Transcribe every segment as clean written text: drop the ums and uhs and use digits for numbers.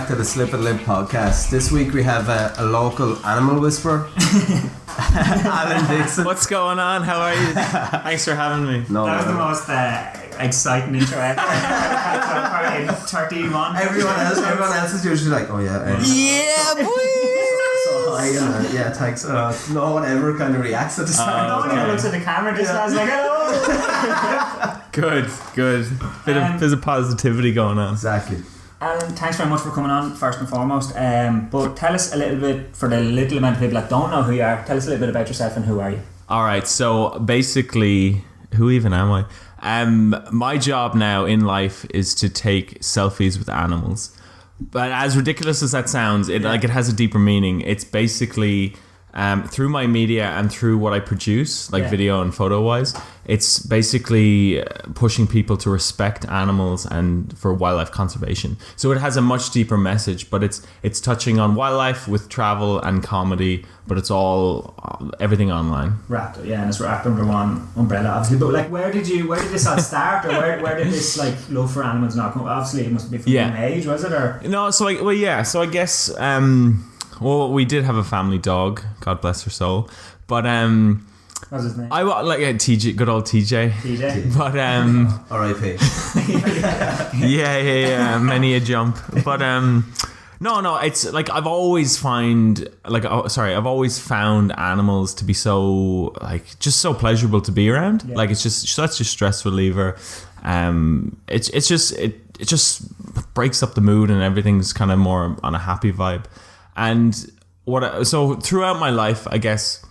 back to the Slip and Lip podcast. This week we have a local animal whisperer, Allan Dixon. What's going on? How are you? Thanks for having me. That was the most exciting intro ever. In 31. Everyone else is usually like, oh yeah. Yeah, please. So high, yeah, thanks. No one ever kind of reacts at the start. No one even looks at the camera. This guy's like, hello. Good. Bit of positivity going on. Exactly. Allan, thanks very much for coming on, first and foremost. But tell us a little bit, for the little amount of people that don't know who you are, tell us a little bit about yourself and who are you? Alright, so basically, who even am I? My job now in life is to take selfies with animals. But as ridiculous as that sounds, it has a deeper meaning. It's basically through my media and through what I produce, video and photo wise, it's basically pushing people to respect animals and for wildlife conservation. So it has a much deeper message, but it's touching on wildlife with travel and comedy, but it's all everything online. And it's wrapped under one umbrella, obviously. But where did this all start, or where did this love for animals not come? Obviously, it must be from a young age, was it? Or no? So I guess we did have a family dog, God bless her soul, but what's his name? I like TJ, good old TJ. TJ. But R.I.P. yeah, many a jump. But no, it's like I've always found animals to be so just so pleasurable to be around. Yeah. It's just such a stress reliever. It just breaks up the mood and everything's kind of more on a happy vibe. And so throughout my life, I guess,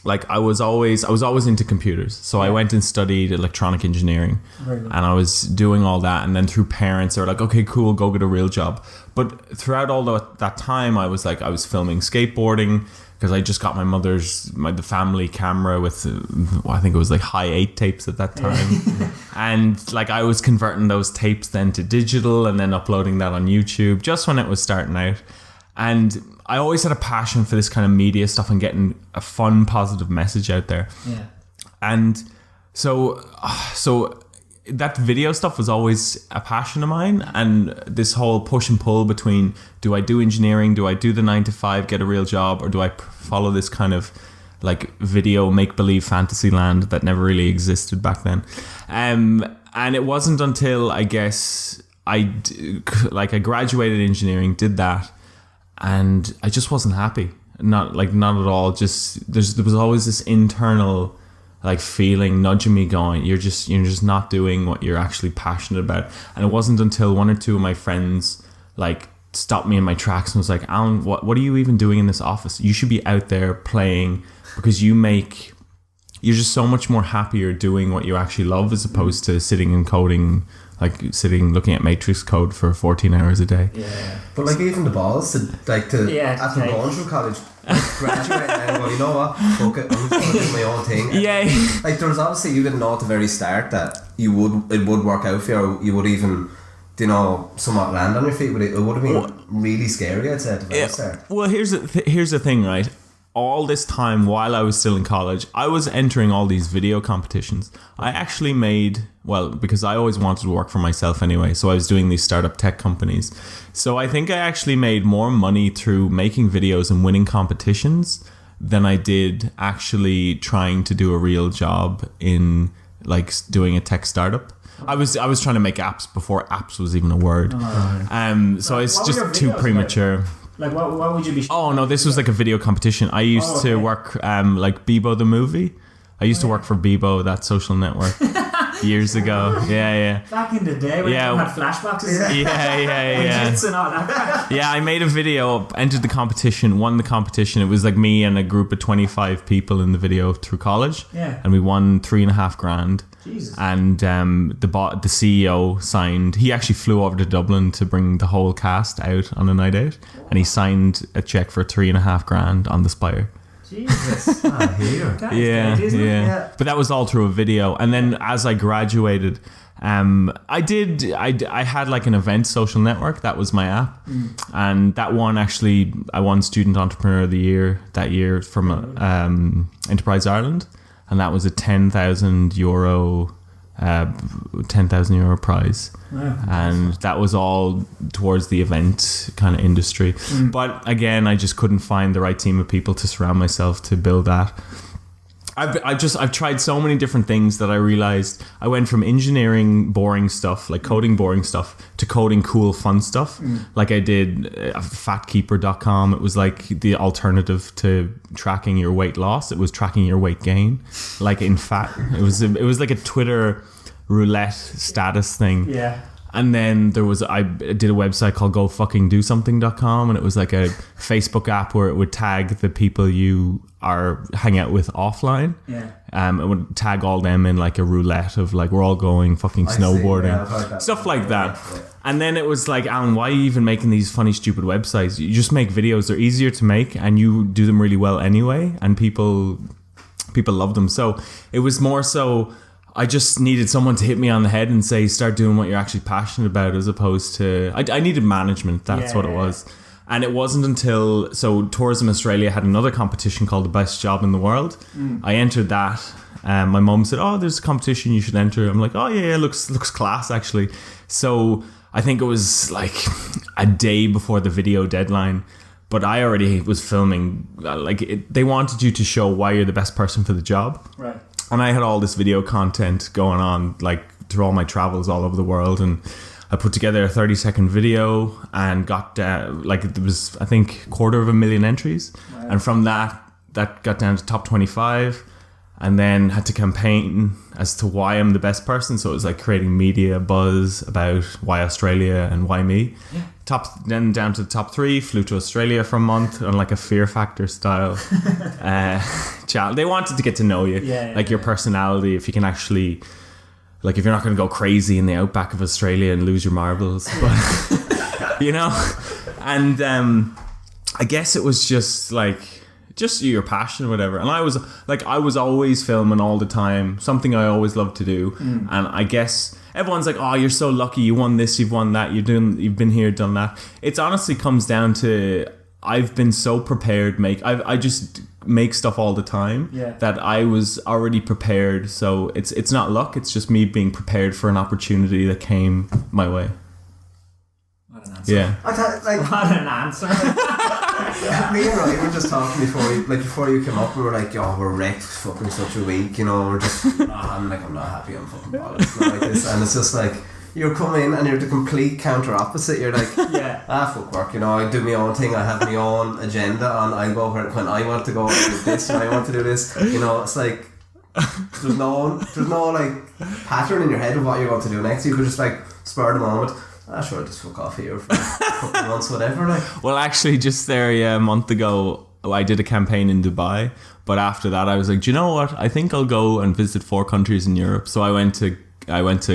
I was always into computers. So I went and studied electronic engineering, and I was doing all that. And then through parents, they were like, okay, cool, go get a real job. But throughout all that time, I was filming skateboarding because I just got my the family camera with, I think it was high 8 tapes at that time. And I was converting those tapes then to digital and then uploading that on YouTube just when it was starting out. And I always had a passion for this kind of media stuff and getting a fun, positive message out there. Yeah. And so that video stuff was always a passion of mine. And this whole push and pull between, do I do engineering? Do I do the 9 to 5, get a real job? Or do I follow this kind of video make-believe fantasy land that never really existed back then? And it wasn't until, I guess, I graduated engineering, did that. And I just wasn't happy. Not at all. Just there was always this internal feeling nudging me, going, you're just not doing what you're actually passionate about. And it wasn't until one or two of my friends stopped me in my tracks and was like, Allan, what are you even doing in this office? You should be out there playing, because you're just so much more happier doing what you actually love as opposed to sitting and coding. Looking at matrix code for 14 hours a day. Yeah. But even the balls to after going through college, graduate and go, you know what, fuck it, I'm just going to do my own thing. Yeah. There was obviously, you didn't know at the very start that it would work out for you, or you would even, somewhat land on your feet, but it would have been really scary, I'd say, at the very start. Well, here's the thing, right? All this time while I was still in college, I was entering all these video competitions. I actually because I always wanted to work for myself anyway, so I was doing these startup tech companies. So I think I actually made more money through making videos and winning competitions than I did actually trying to do a real job in doing a tech startup. I was trying to make apps before apps was even a word. So it's just too premature. What would you be? Oh no, this was a video competition. I used to work Bebo the movie. I used to work for Bebo, that social network, years ago. Yeah. Back in the day when you had flashboxes. Yeah. And all that. Yeah, I made a video, entered the competition, won the competition. It was me and a group of 25 people in the video through college. Yeah. And we won $3,500. Jesus. And the CEO signed. He actually flew over to Dublin to bring the whole cast out on a night out, and he signed a check for $3,500 on the Spire. Jesus. Yeah. But that was all through a video. And then as I graduated, I had an event social network. That was my app. And that one actually, I won Student Entrepreneur of the Year that year from Enterprise Ireland. And that was a €10,000 €10,000 prize. Wow. And that was all towards the event kind of industry. But again, I just couldn't find the right team of people to surround myself to build that. I've tried so many different things that I realized I went from engineering boring stuff, like coding boring stuff, to coding cool fun stuff. Like I did fatkeeper.com. It was like the alternative to tracking your weight loss. It was tracking your weight gain, like in fat. It was like a Twitter roulette status thing. Yeah. And then I did a website called gofuckingdosomething.com, and it was like a Facebook app where it would tag the people you are hang out with offline. Yeah. It would tag all them in like a roulette of like, we're all going fucking snowboarding, stuff like that. Yeah. And then it was like, Alan, why are you even making these funny, stupid websites? You just make videos. They're easier to make, and you do them really well anyway, and people love them. So it was more so, I just needed someone to hit me on the head and say, start doing what you're actually passionate about, as opposed to, I needed management. That's what it was. And it wasn't until, Tourism Australia had another competition called The Best Job in the World. I entered that. My mum said, oh, there's a competition you should enter. I'm like, oh yeah, looks class actually. So I think it was like a day before the video deadline, but I already was filming. They wanted you to show why you're the best person for the job. Right. And I had all this video content going on, like through all my travels all over the world, and I put together a 30-second video and got it was, I think, 250,000 entries. Wow. And from that got down to top 25, and then had to campaign as to why I'm the best person. So it was like creating media buzz about why Australia and why me. Yeah. Then down to the top 3, flew to Australia for a month on like a Fear Factor style chat. They wanted to get to know you, your personality, if you can actually, like, if you're not going to go crazy in the outback of Australia and lose your marbles, but you know. And I guess it was just your passion or whatever. And I was always filming all the time, something I always loved to do. And I guess everyone's like, oh, you're so lucky, you won this, you've won that, you've been here, done that. It honestly comes down to, I've been so prepared. I just make stuff all the time that I was already prepared. So it's not luck, it's just me being prepared for an opportunity that came my way. What an answer. Yeah. I thought, What an answer. me and Roy were just talking before you came up. We were like, yo, we're wrecked fucking such a week, you know. We're just, I'm not happy. I'm fucking bothered. It's not like this, and it's just like, you're coming and you're the complete counter opposite. You're like, fuck work, you know. I do my own thing. I have my own agenda, and I go when I want to go and do this, and I want to do this. You know, it's like there's no like pattern in your head of what you're going to do next. You could just like spur the moment. Sure, I'll just fuck off here for a couple of months, whatever. Like, well, actually, just there a month ago, I did a campaign in Dubai. But after that, I was like, do you know what? I think I'll go and visit 4 countries in Europe. So I went to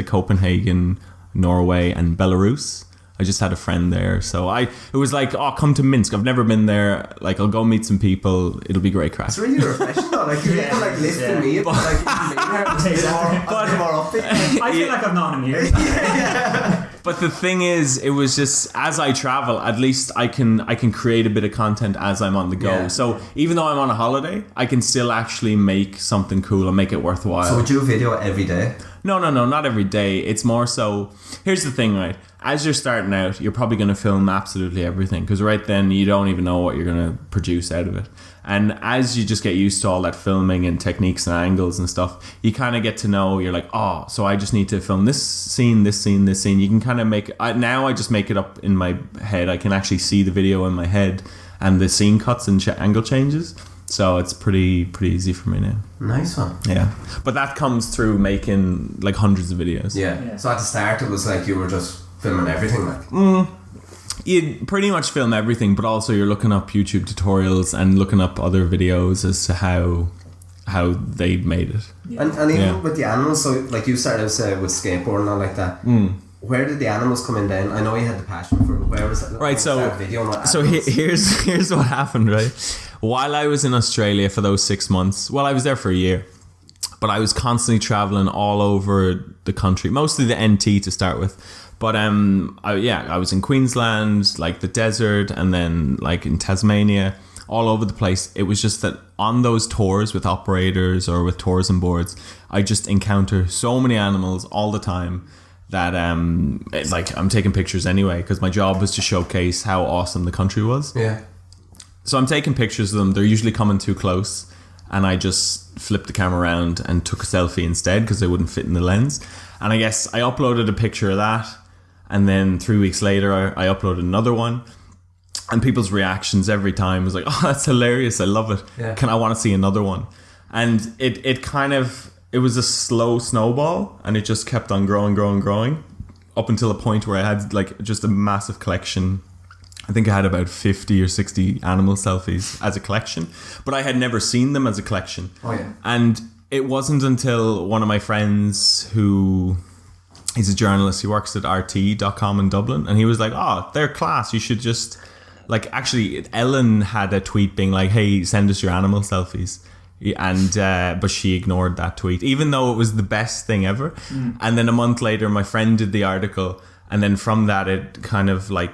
Copenhagen, Norway, and Belarus. I just had a friend there, so it was like, oh, come to Minsk. I've never been there. Like, I'll go meet some people. It'll be great crack. It's really refreshing though. Like, you're like lifting me up, like even being there. It's more upbeat. I feel like I've known him years. But the thing is, it was just, as I travel, at least I can create a bit of content as I'm on the go. Yeah. So even though I'm on a holiday, I can still actually make something cool and make it worthwhile. So would you video every day? No, not every day. It's more so, here's the thing, right? As you're starting out, you're probably going to film absolutely everything, because right then you don't even know what you're going to produce out of it. And as you just get used to all that filming and techniques and angles and stuff, you kind of get to know, you're like, oh, so I just need to film this scene, this scene, this scene. You can kind of now I just make it up in my head. I can actually see the video in my head and the scene cuts and angle changes. So it's pretty easy for me now. Nice one. Yeah. But that comes through making like hundreds of videos. Yeah. So at the start it was like you were just filming everything, like. You pretty much film everything, but also you're looking up YouTube tutorials and looking up other videos as to how they made it. Yeah. And even with the animals, so like you started out with skateboarding and all like that. Where did the animals come in then? I know you had the passion for it. Where was it? Right, so here's what happened, right? While I was in Australia for those 6 months, well, I was there for a year, but I was constantly traveling all over the country, mostly the NT to start with. But I was in Queensland, like the desert, and then like in Tasmania, all over the place. It was just that on those tours with operators or with tourism boards, I just encounter so many animals all the time that it's like I'm taking pictures anyway because my job was to showcase how awesome the country was. Yeah. So I'm taking pictures of them. They're usually coming too close, and I just flipped the camera around and took a selfie instead because they wouldn't fit in the lens. And I guess I uploaded a picture of that, and then 3 weeks later I uploaded another one. And people's reactions every time was like, "Oh, that's hilarious! I love it. Yeah. I want to see another one?" And it was a slow snowball, and it just kept on growing up until a point where I had like just a massive collection. I think I had about 50 or 60 animal selfies as a collection, but I had never seen them as a collection. Oh yeah. And it wasn't until one of my friends who he's a journalist, he works at RT.com in Dublin, and he was like, "Oh, they're class. You should just." Like, actually, Ellen had a tweet being like, "Hey, send us your animal selfies." And but she ignored that tweet, even though it was the best thing ever. And then a month later, my friend did the article, and then from that, it kind of like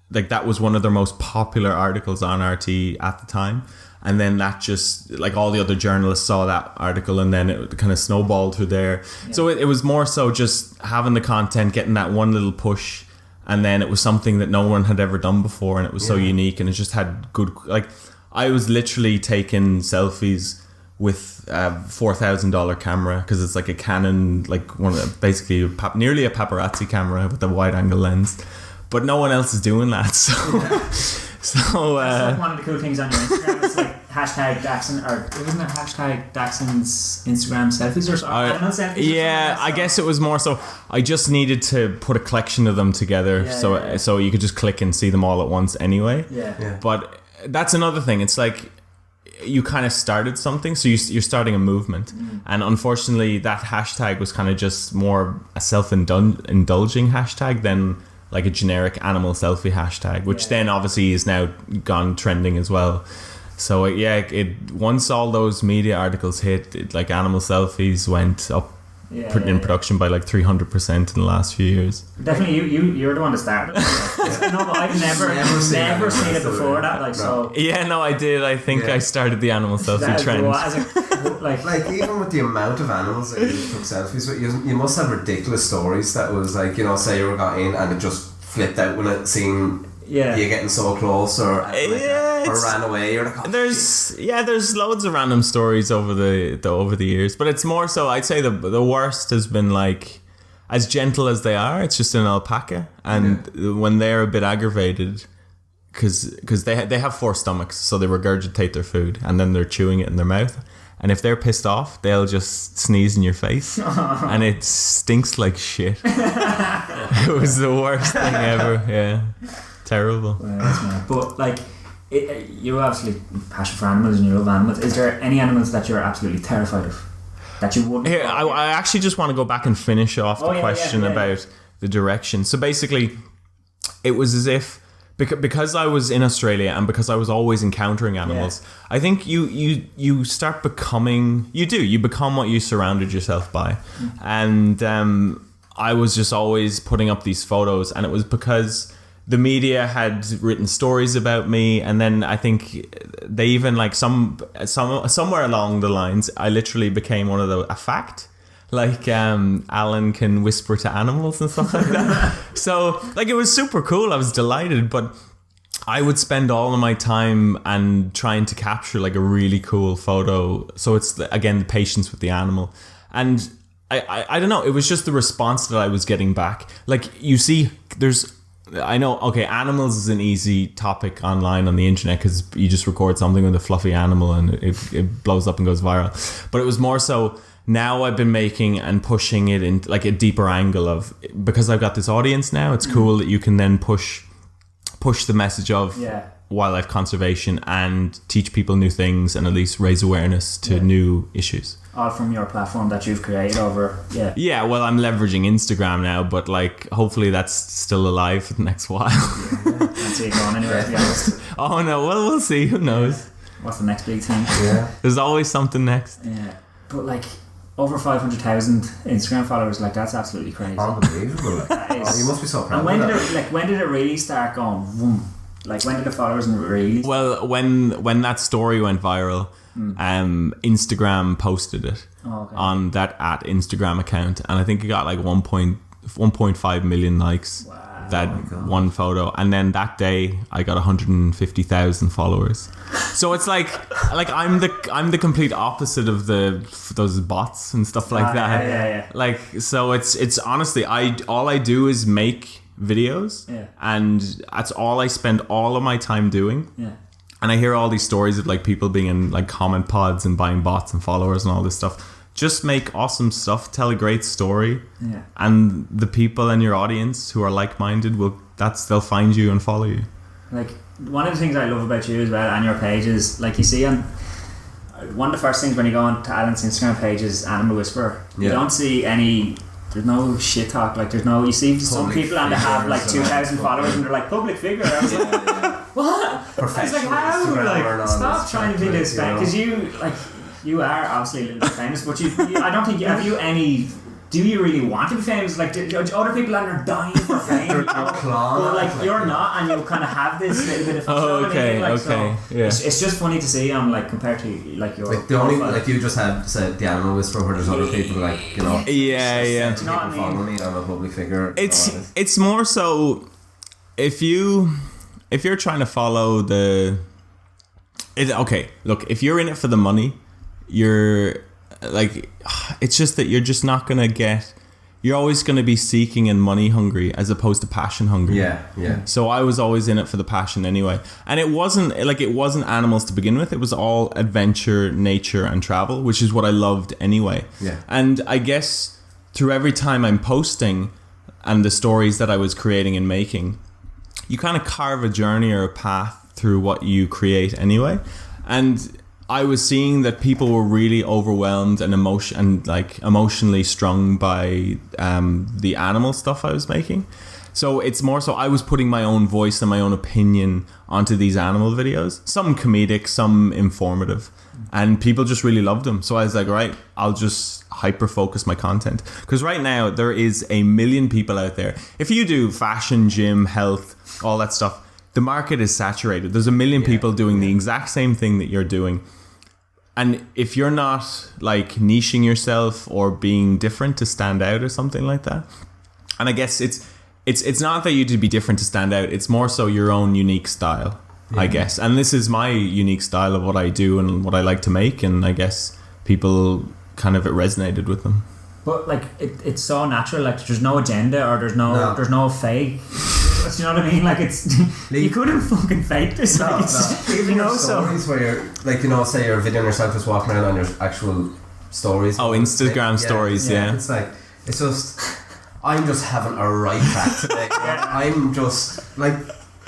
that was one of their most popular articles on RT at the time. And then that just, like, all the other journalists saw that article, and then it kind of snowballed through there. Yeah. So it was more so just having the content, getting that one little push. And then it was something that no one had ever done before, and it was so unique, and it just had good. Like, I was literally taking selfies with a $4,000 camera because it's like a Canon, like basically nearly a paparazzi camera with a wide-angle lens, but no one else is doing that. So, that's like one of the cool things on your Instagram. It's like hashtag Daxon, or wasn't it hashtag Daxon's Instagram selfies or something? Yeah, I guess it was more so I just needed to put a collection of them together, so you could just click and see them all at once anyway. Yeah. But that's another thing. It's like you kind of started something, so you're starting a movement, and unfortunately that hashtag was kind of just more a self-indulging hashtag than like a generic animal selfie hashtag, which then obviously is now gone trending as well. So it once all those media articles hit, like animal selfies went up in production by like 300% in the last few years. Definitely, you're the one that started. No, but I've never seen it before that. Like so. Yeah, no, I did. I think I started the animal selfie trend. Like even with the amount of animals that you took selfies with, you must have ridiculous stories that was like, say you got in and it just flipped out when it seen you getting so close, or ran away. You're like, there's loads of random stories over the years, but it's more so I'd say the worst has been like, as gentle as they are, it's just an alpaca, and when they're a bit aggravated, because they have 4 stomachs, so they regurgitate their food and then they're chewing it in their mouth. And if they're pissed off, they'll just sneeze in your face, and it stinks like shit. It was the worst thing ever. Yeah, terrible. But like, you obviously passion for animals and you love animals. Is there any animals that you're absolutely terrified of that you wouldn't? Here, I actually just want to go back and finish off the question about the direction. So basically, it was as if. Because I was in Australia and because I was always encountering animals, I think you start becoming, you become what you surrounded yourself by. And I was just always putting up these photos, and it was because the media had written stories about me, and then I think they even like somewhere along the lines, I literally became a fact. Like Alan can whisper to animals and stuff like that. So like it was super cool. I was delighted, but I would spend all of my time and trying to capture like a really cool photo. So it's again the patience with the animal, and I don't know. It was just the response that I was getting back. Like you see, animals is an easy topic online on the internet because you just record something with a fluffy animal and it blows up and goes viral. But it was more so. Now I've been making and pushing it in like a deeper angle of, because I've got this audience now, it's cool that you can then push the message of wildlife conservation and teach people new things and at least raise awareness to new issues. All from your platform that you've created over, Yeah, well, I'm leveraging Instagram now, but like hopefully that's still alive for the next while. Can't see it going anywhere, to be honest. Oh no, well, we'll see, who knows. What's the next big thing? Yeah. There's always something next. Yeah, but like, over 500,000 Instagram followers, like that's absolutely crazy. Unbelievable. You must be so proud. And when did it really start going? Vroom? Like, when did the followers really? Well, when that story went viral, Instagram posted it on that @Instagram account, and I think it got like 1.5 million likes. Wow. That one photo, and then that day I got 150,000 followers. So it's like I'm the complete opposite of those bots and stuff like that. Yeah. Like, so it's honestly, all I do is make videos, and that's all I spend all of my time doing. Yeah. And I hear all these stories of like people being in like comment pods and buying bots and followers and all this stuff. Just make awesome stuff, tell a great story, and the people in your audience who are like-minded they'll find you and follow you. Like, one of the things I love about you as well and your page is, like, you see on one of the first things when you go on to Allan's Instagram page is Animal Whisperer. You don't see there's no shit talk, like there's no, you see some people and they have like 2,000 followers and they're like public figure. I was like, what? It's like, how? Like, stop trying to be this fake, because you are obviously a little bit famous, but I don't think do you really want to be famous? Like, other people are dying for fame, but like you're not, and you kind of have this little bit of it's just funny to see like compared to like your like the only like you just have said the Animal Whisperer, where there's other people like do you know what I mean? Follow me, I'm a public figure. It's more so if you're trying to follow if you're in it for the money, you're like, it's just that you're just not gonna you're always gonna be seeking and money hungry as opposed to passion hungry. So I was always in it for the passion anyway, and it wasn't animals to begin with. It was all adventure, nature and travel, which is what I loved anyway. And I guess through every time I'm posting and the stories that I was creating and making, you kind of carve a journey or a path through what you create anyway. And I was seeing that people were really overwhelmed and emotionally strung by the animal stuff I was making. So it's more so I was putting my own voice and my own opinion onto these animal videos. Some comedic, some informative. And people just really loved them. So I was like, right, I'll just hyper-focus my content. Because right now, there is 1 million people out there. If you do fashion, gym, health, all that stuff, the market is saturated. There's 1 million people doing the exact same thing that you're doing. And if you're not like niching yourself or being different to stand out or something like that, and I guess it's not that you to be different to stand out. It's more so your own unique style, I guess. And this is my unique style of what I do and what I like to make. And I guess people kind of, it resonated with them. But like it's so natural. Like there's no agenda or there's no fake. You know what I mean? Like it's you couldn't fucking fake this. No, like, no. Even your stories where you're like, you know, say you're videoing yourself just walking around on your actual stories. Oh, Instagram stories, yeah. It's like, it's just, I'm just having a right crack today. I'm just like,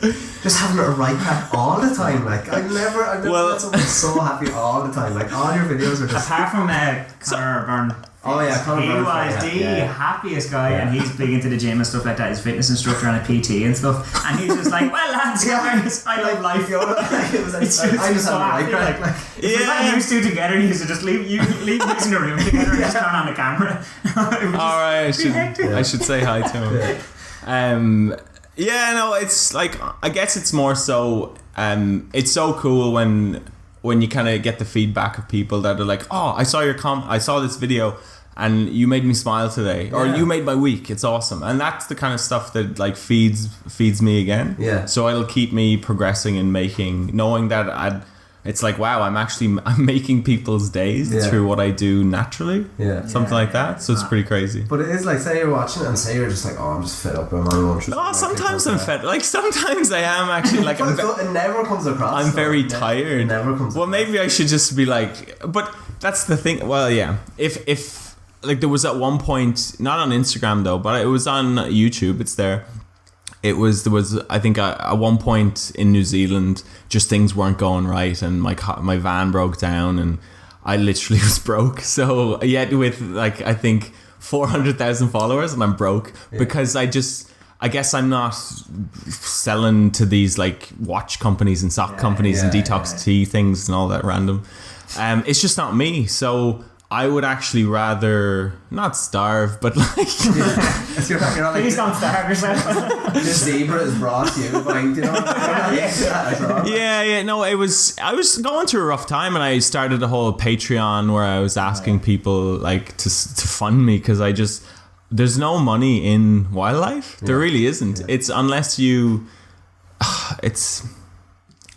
just having a right crack all the time. Like I've never met someone so happy all the time. Like all your videos are just. Apart from Conor Byrne. Oh yeah, Conor he Byrne, was the happiest guy, and he's big into the gym and stuff like that. He's fitness instructor and a PT and stuff, and he's just like, well lads, guys, I love life. I just so happy. Like if we got used to together, he used to just leave us in the room together and just turn on the camera. Alright, I should say hi to him. Yeah, no, it's like, I guess it's more so, it's so cool when you kind of get the feedback of people that are like, oh, I saw I saw this video and you made me smile today, or you made my week. It's awesome. And that's the kind of stuff that like feeds me again. Yeah. So it'll keep me progressing and knowing that it's like, wow, I'm making people's days through what I do naturally. Yeah. Something like that. So it's pretty crazy. But it is like, say you're watching it and say you're just like, oh, I'm just fed up. I'm on lunch. No, sometimes I'm fed. Like sometimes I am actually like. It never comes across. I'm very tired. It never comes. Well, maybe I should just be like. But that's the thing. Well, yeah. If like there was at one point, not on Instagram though, but it was on YouTube. It's there. There was I think at one point in New Zealand, just things weren't going right, and my van broke down, and I literally was broke. So with like I think 400,000 followers, and I'm broke because I guess I'm not selling to these like watch companies and sock companies and detox tea things and all that random. It's just not me. So I would actually rather not starve, but like you're not like, please don't starve yourself. This zebra is brought to you by, you know. Yeah. No, I was going through a rough time, and I started a whole Patreon where I was asking people like to fund me, because there's no money in wildlife. There really isn't. It's unless you,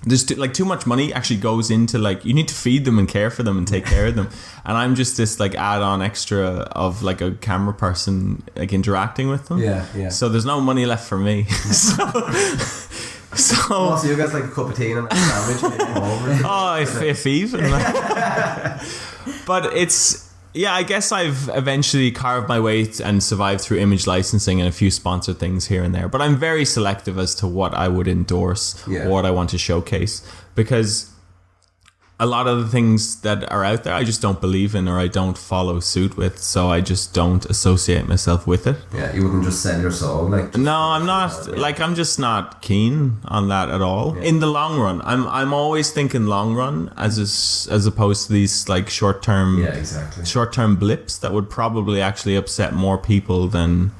there's too much money actually goes into, like, you need to feed them and care for them and take care of them, and I'm just this like add-on extra of like a camera person, like interacting with them. So there's no money left for me. so you guys like a cup of tea and a sandwich and if even. But it's, yeah, I guess I've eventually carved my way and survived through image licensing and a few sponsored things here and there. But I'm very selective as to what I would endorse or what I want to showcase, because a lot of the things that are out there I just don't believe in, or I don't follow suit with, so I just don't associate myself with it. Yeah, you wouldn't just sell your soul, like. No, I'm not. Like, I'm just not keen on that at all. In the long run, I'm always thinking long run as opposed to these like short term blips that would probably actually upset more people than.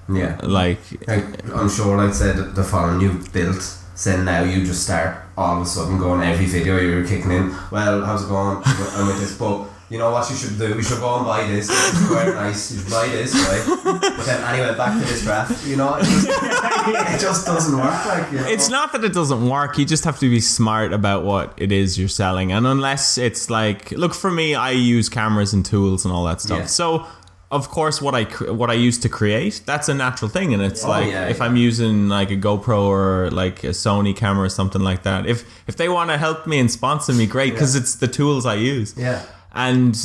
Yeah, like I'm sure, like, say the phone you built. So now you just start all of a sudden going every video you're kicking in. Well, how's it going? I'm with this, but you know what you should do? You should go and buy this. It's quite nice. You should buy this, right? But then anyway, back to this graph. You know, it just doesn't work. Like, you know? It's not that it doesn't work. You just have to be smart about what it is you're selling, and unless it's like, look, for me, I use cameras and tools and all that stuff. So. Of course, what I use to create, that's a natural thing, and it's if I'm using like a GoPro or like a Sony camera or something like that, if they want to help me and sponsor me, great, because it's the tools I use. Yeah. And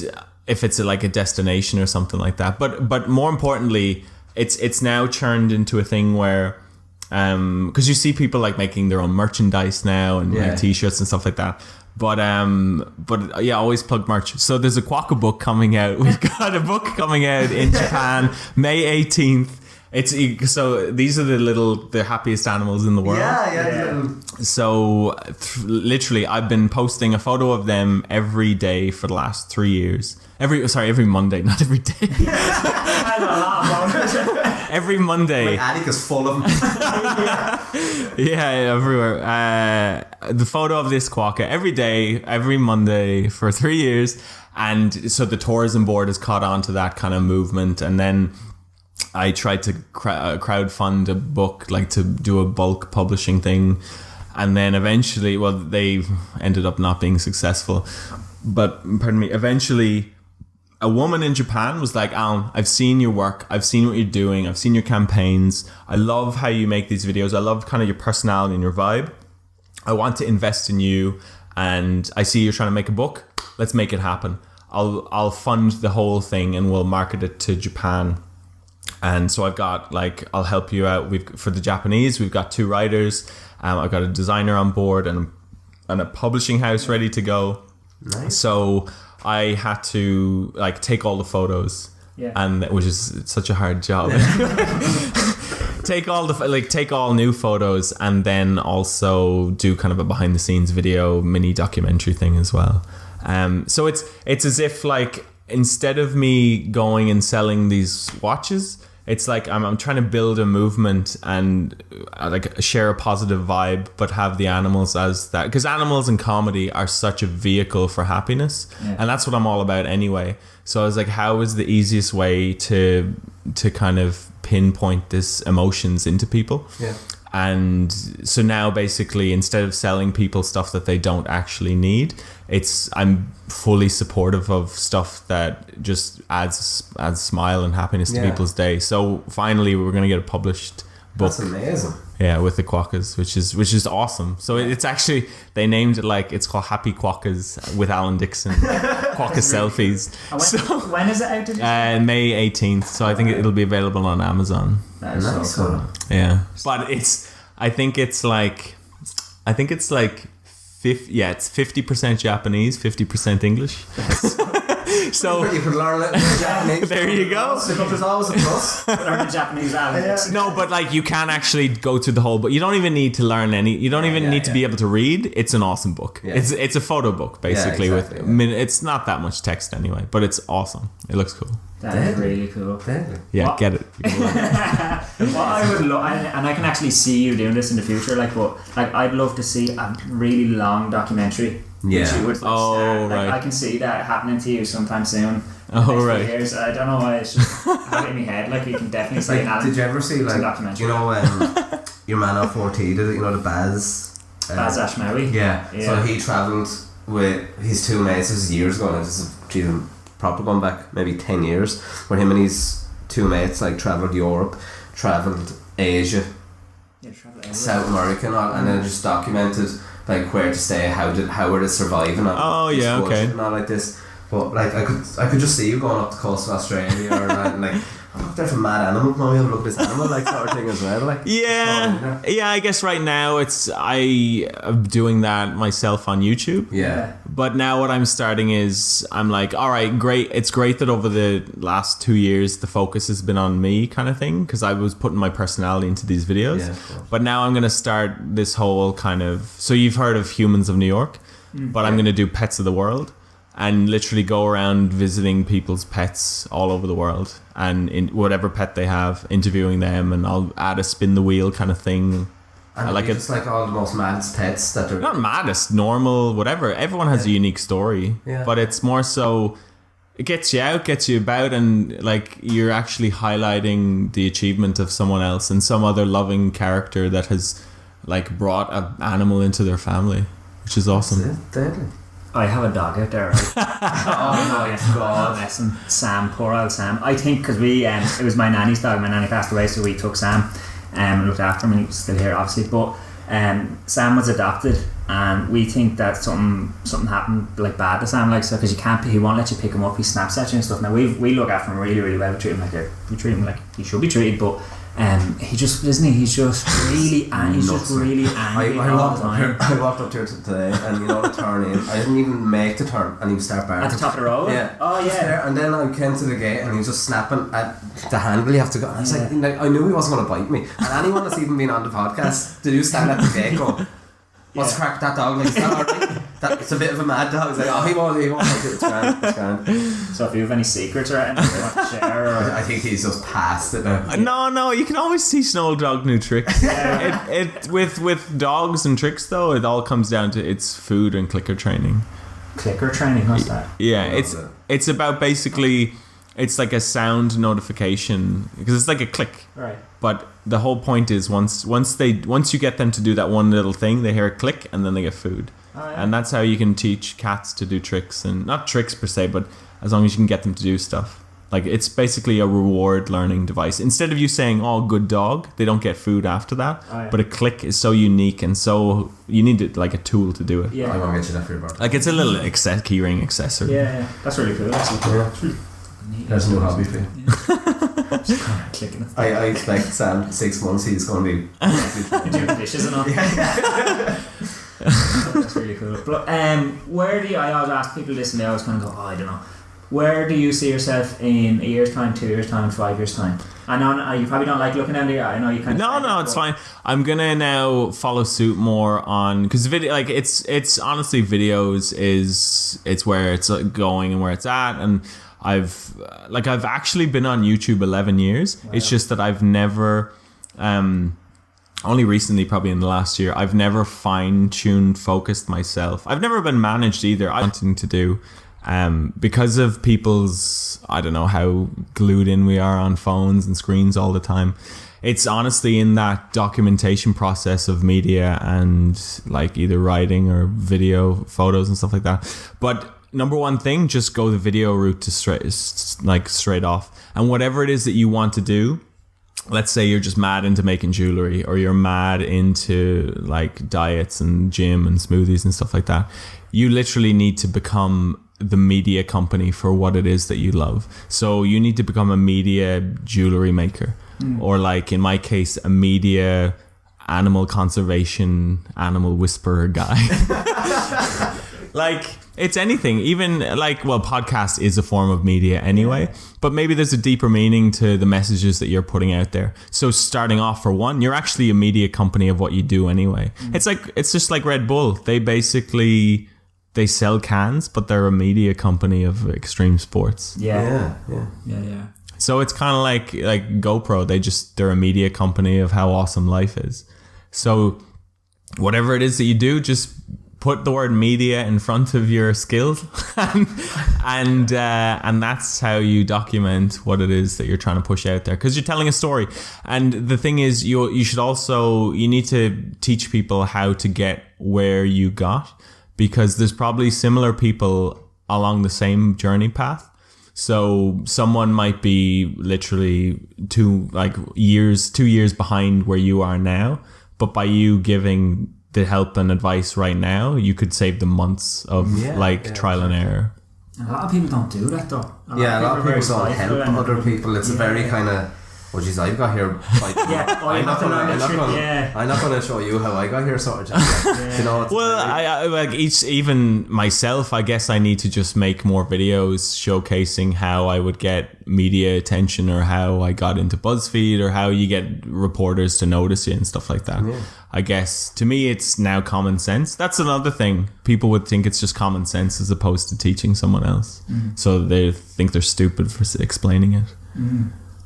if it's like a destination or something like that, but more importantly, it's now turned into a thing where, because you see people like making their own merchandise now and like t-shirts and stuff like that. But yeah, always plug merch. So there's a Quokka book coming out. We've got a book coming out in Japan, May 18th. So these are the happiest animals in the world. Yeah. So literally, I've been posting a photo of them every day for the last 3 years. Every Monday, not every day. Every Monday. My attic is full of them. Yeah, everywhere. The photo of this quokka every day, every Monday for 3 years. And so the tourism board has caught on to that kind of movement. And then I tried to crowdfund a book, like to do a bulk publishing thing. And then eventually, well, they ended up not being successful. But, pardon me, eventually a woman in Japan was like, Allan, I've seen your work. I've seen what you're doing. I've seen your campaigns. I love how you make these videos. I love kind of your personality and your vibe. I want to invest in you. And I see you're trying to make a book. Let's make it happen. I'll fund the whole thing and we'll market it to Japan. And so I've got I'll help you out. For the Japanese, we've got 2 writers. I've got a designer on board and a publishing house ready to go. Nice. So I had to take all the photos, and which is such a hard job. Take all new photos, and then also do kind of a behind the scenes video mini documentary thing as well. So it's as if instead of me going and selling these watches, it's like I'm trying to build a movement and share a positive vibe, but have the animals as that, because animals in comedy are such a vehicle for happiness, and that's what I'm all about anyway. So I was like, how is the easiest way to kind of pinpoint this emotions into people? Yeah. And so now basically, instead of selling people stuff that they don't actually need, I'm fully supportive of stuff that just adds smile and happiness to people's day. So finally, we're going to get a published book. That's amazing. Yeah, with the quokkas, which is awesome. So it's actually, they named it it's called Happy Quokkas with Allan Dixon. Quokka selfies. When is it out? Did you say? May 18th. So I think it'll be available on Amazon. That's so cool. Yeah, but I think it's 50% Japanese, 50% English. So you could learn a little bit of Japanese. there you go. There's always a plus. Learn the Japanese Allan Dixon. No, but like you can actually go to the whole. But you don't even need to learn any. You don't even need to be able to read. It's an awesome book. Yeah. It's a photo book basically exactly, it's not that much text anyway, but it's awesome. It looks cool. That's really cool. Yeah, get it. What I would love, and I can actually see you doing this in the future. Like, I'd love to see a really long documentary. Yeah. You would, right. I can see that happening to you sometime soon. Oh, right. Years. I don't know why it's just have it in my head. Like, you can definitely see like, did you ever see like documentary. You know your man off 4T did it? You know the Baz. Baz Ashmawi. Yeah. So he travelled with his two mates. This was years ago. This is probably going back maybe 10 years. Where him and his two mates like travelled Europe, travelled Asia, South America, and then just documented like where to stay, how were they surviving on and all like this. But like I could just see you going up the coast of Australia or like oh, there's a mad animal, can we have a look at this animal like sort of thing as well, like I guess right now I am doing that myself on YouTube. But now what I'm starting is I'm like, all right, great, it's great that over the last 2 years the focus has been on me kind of thing, because I was putting my personality into these videos. But now I'm going to start this whole kind of, so you've heard of Humans of New York, but I'm going to do Pets of the World. And literally go around visiting people's pets all over the world, and in whatever pet they have, interviewing them, and I'll add a spin the wheel kind of thing. And I like it's like all the most maddest pets that are not maddest, normal, whatever. Everyone has a unique story, but it's more so it gets you out, gets you about, and like you're actually highlighting the achievement of someone else and some other loving character that has like brought an animal into their family, which is awesome. That's it, deadly. I have a dog out there, right? Oh my god, listen, Sam, poor old Sam. I think because it was my nanny's dog. My nanny passed away, so we took Sam and looked after him, and he was still here, obviously. But Sam was adopted, and we think that something happened like bad to Sam, like so, because he won't let you pick him up. He snaps at you and stuff. Now we look after him really, really well. We treat him like he should be treated, but. He just isn't he? He's just really angry. I walked up to it today, and you know the turn in. I didn't even make the turn, and he would start barking at the top of the road. Yeah. Oh yeah. There, and then I came to the gate, and he was just snapping at the handle. You have to go. And I was like, I knew he wasn't going to bite me. And anyone that's even been on the podcast, did you stand at the gate go, "What's crack with that dog? Like, is that alright? It's a bit of a mad dog." He's like, "Oh, he won't like it. It's grand." So if you have any secrets or anything you want to share, or I think he's just past it now. No, you can always teach an old dog new tricks. With dogs and tricks though, it all comes down to it's food and clicker training. Clicker training, what's that? Yeah, it's about basically it's like a sound notification because it's like a click. Right. But the whole point is once you get them to do that one little thing, they hear a click and then they get food. Oh, yeah. And that's how you can teach cats to do tricks, and not tricks per se, but as long as you can get them to do stuff. Like it's basically a reward learning device. Instead of you saying, "Oh, good dog," they don't get food after that. Oh, yeah. But a click is so unique, and so you need it like a tool to do it. Yeah, I won't get you that for your birthday. Like it's a little keyring accessory. Yeah, that's really cool. That's really neat. There's a new hobby for you. Just kind of clicking it. I expect Sam 6 months he's going to be doing dishes and all. That's really cool. But where do you? I always ask people this, and they always kind of go, "Oh, I don't know." Where do you see yourself in a year's time, 2 years' time, 5 years' time? I know you probably don't like looking at it. I know you kind of. No, it's fine. I'm gonna now follow suit more on because video, like it's honestly videos it's where it's going and where it's at, and I've actually been on YouTube 11 years. Wow. It's just that I've never. Only recently, probably in the last year, I've never fine-tuned, focused myself. I've never been managed either. I'm wanting to do because of people's, I don't know how glued in we are on phones and screens all the time. It's honestly in that documentation process of media and like either writing or video, photos and stuff like that. But number one thing, just go the video route to straight off. And whatever it is that you want to do, let's say you're just mad into making jewelry, or you're mad into like diets and gym and smoothies and stuff like that. You literally need to become the media company for what it is that you love. So you need to become a media jewelry maker, or like in my case, a media animal conservation, animal whisperer guy. Like It's anything, even like, well, podcast is a form of media anyway, but maybe there's a deeper meaning to the messages that you're putting out there. So starting off, for one, you're actually a media company of what you do anyway. It's just like Red Bull. They sell cans, but they're a media company of extreme sports. Yeah. So it's kind of like GoPro. They're a media company of how awesome life is. So whatever it is that you do, just put the word media in front of your skills, and that's how you document what it is that you're trying to push out there, because you're telling a story. And the thing is, you need to teach people how to get where you got, because there's probably similar people along the same journey path. So someone might be literally 2 years behind where you are now, but by you giving the help and advice right now, you could save them months of trial and error. A lot of people don't do that though. A lot of people don't help other people. It's a very kind of, oh geez, I've got here. I'm not going to show you how I got here, sort of. You know. Well, I like even myself. I guess I need to just make more videos showcasing how I would get media attention, or how I got into BuzzFeed, or how you get reporters to notice you and stuff like that. Yeah. I guess to me it's now common sense. That's another thing. People would think it's just common sense as opposed to teaching someone else. So they think they're stupid for explaining it.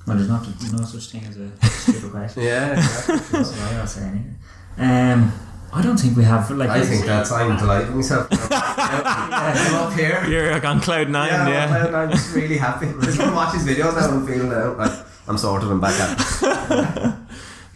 Well, there's no such thing as a stupid question. Yeah, exactly. That's what I was saying. I don't think we have like. I think that's. I'm delighted myself. I'm up here. You're like on cloud 9. Yeah, on cloud 9. Just really happy. I just want to watch his videos now and feeling out like I'm sorted and back at it.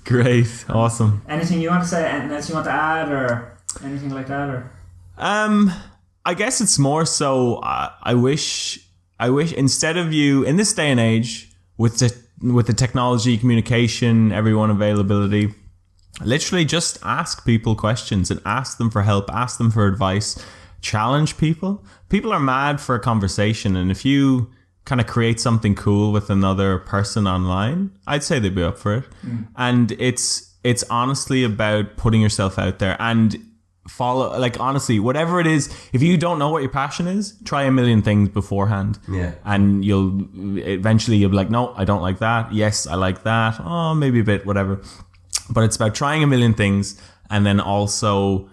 Great, awesome. Anything you want to say? Anything else you want to add, or anything like that, or? I guess it's more so. I wish instead of you in this day and age with the technology, communication, everyone availability, literally just ask people questions and ask them for help, ask them for advice, challenge people. People are mad for a conversation, and if you kind of create something cool with another person online, I'd say they'd be up for it. And it's honestly about putting yourself out there and follow, like, honestly, whatever it is. If you don't know what your passion is, try a million things beforehand. And you'll be like, no, I don't like that. Yes, I like that. Oh, maybe a bit, whatever. But it's about trying a million things. And then also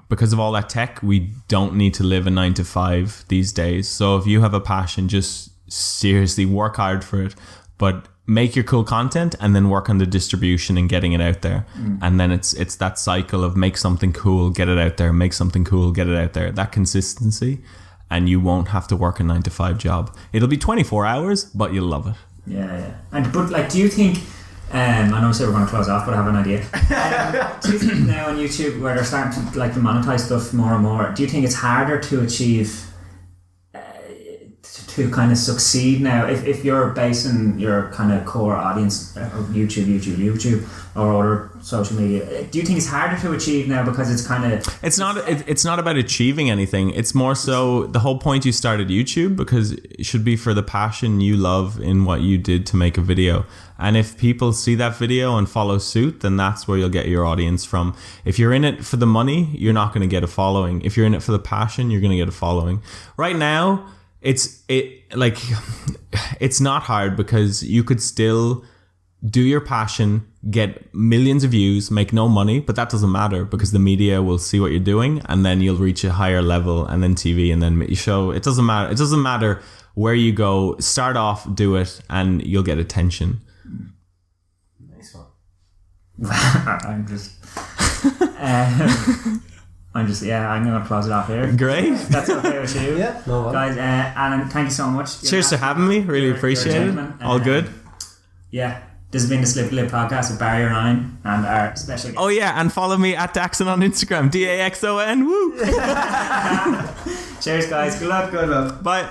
because of all that tech, we don't need to live a 9 to 5 these days. So if you have a passion, just seriously work hard for it, but make your cool content and then work on the distribution and getting it out there. And then it's that cycle of make something cool, get it out there, make something cool, get it out there. That consistency, and you won't have to work a 9 to 5 job. It'll be 24 hours, but you'll love it. Yeah. But like, do you think? I know we said we're going to close off, but I have an idea. Do you think now on YouTube, where they're starting to like to monetize stuff more and more, do you think it's harder to achieve, to kind of succeed now? If you're basing your kind of core audience of YouTube, or other social media, do you think it's harder to achieve now because it's kind of... It's not about achieving anything. It's more so the whole point you started YouTube, because it should be for the passion you love in what you did to make a video. And if people see that video and follow suit, then that's where you'll get your audience from. If you're in it for the money, you're not going to get a following. If you're in it for the passion, you're going to get a following. Right now, it's not hard, because you could still do your passion, get millions of views, make no money, but that doesn't matter, because the media will see what you're doing, and then you'll reach a higher level, and then TV, and then you show. It doesn't matter where you go. Start off, do it, and you'll get attention. Nice one. I'm going to close it off here. Great. That's okay with you. Yeah, no one. Guys, Allan, thank you so much. Cheers for having me. Really appreciate it. All good. Yeah. This has been the Slip Lip podcast with Barry Ryan and our special guest. Oh yeah, and follow me at Daxon on Instagram. DAXON. Woo. Cheers, guys. Good luck. Good luck. Bye.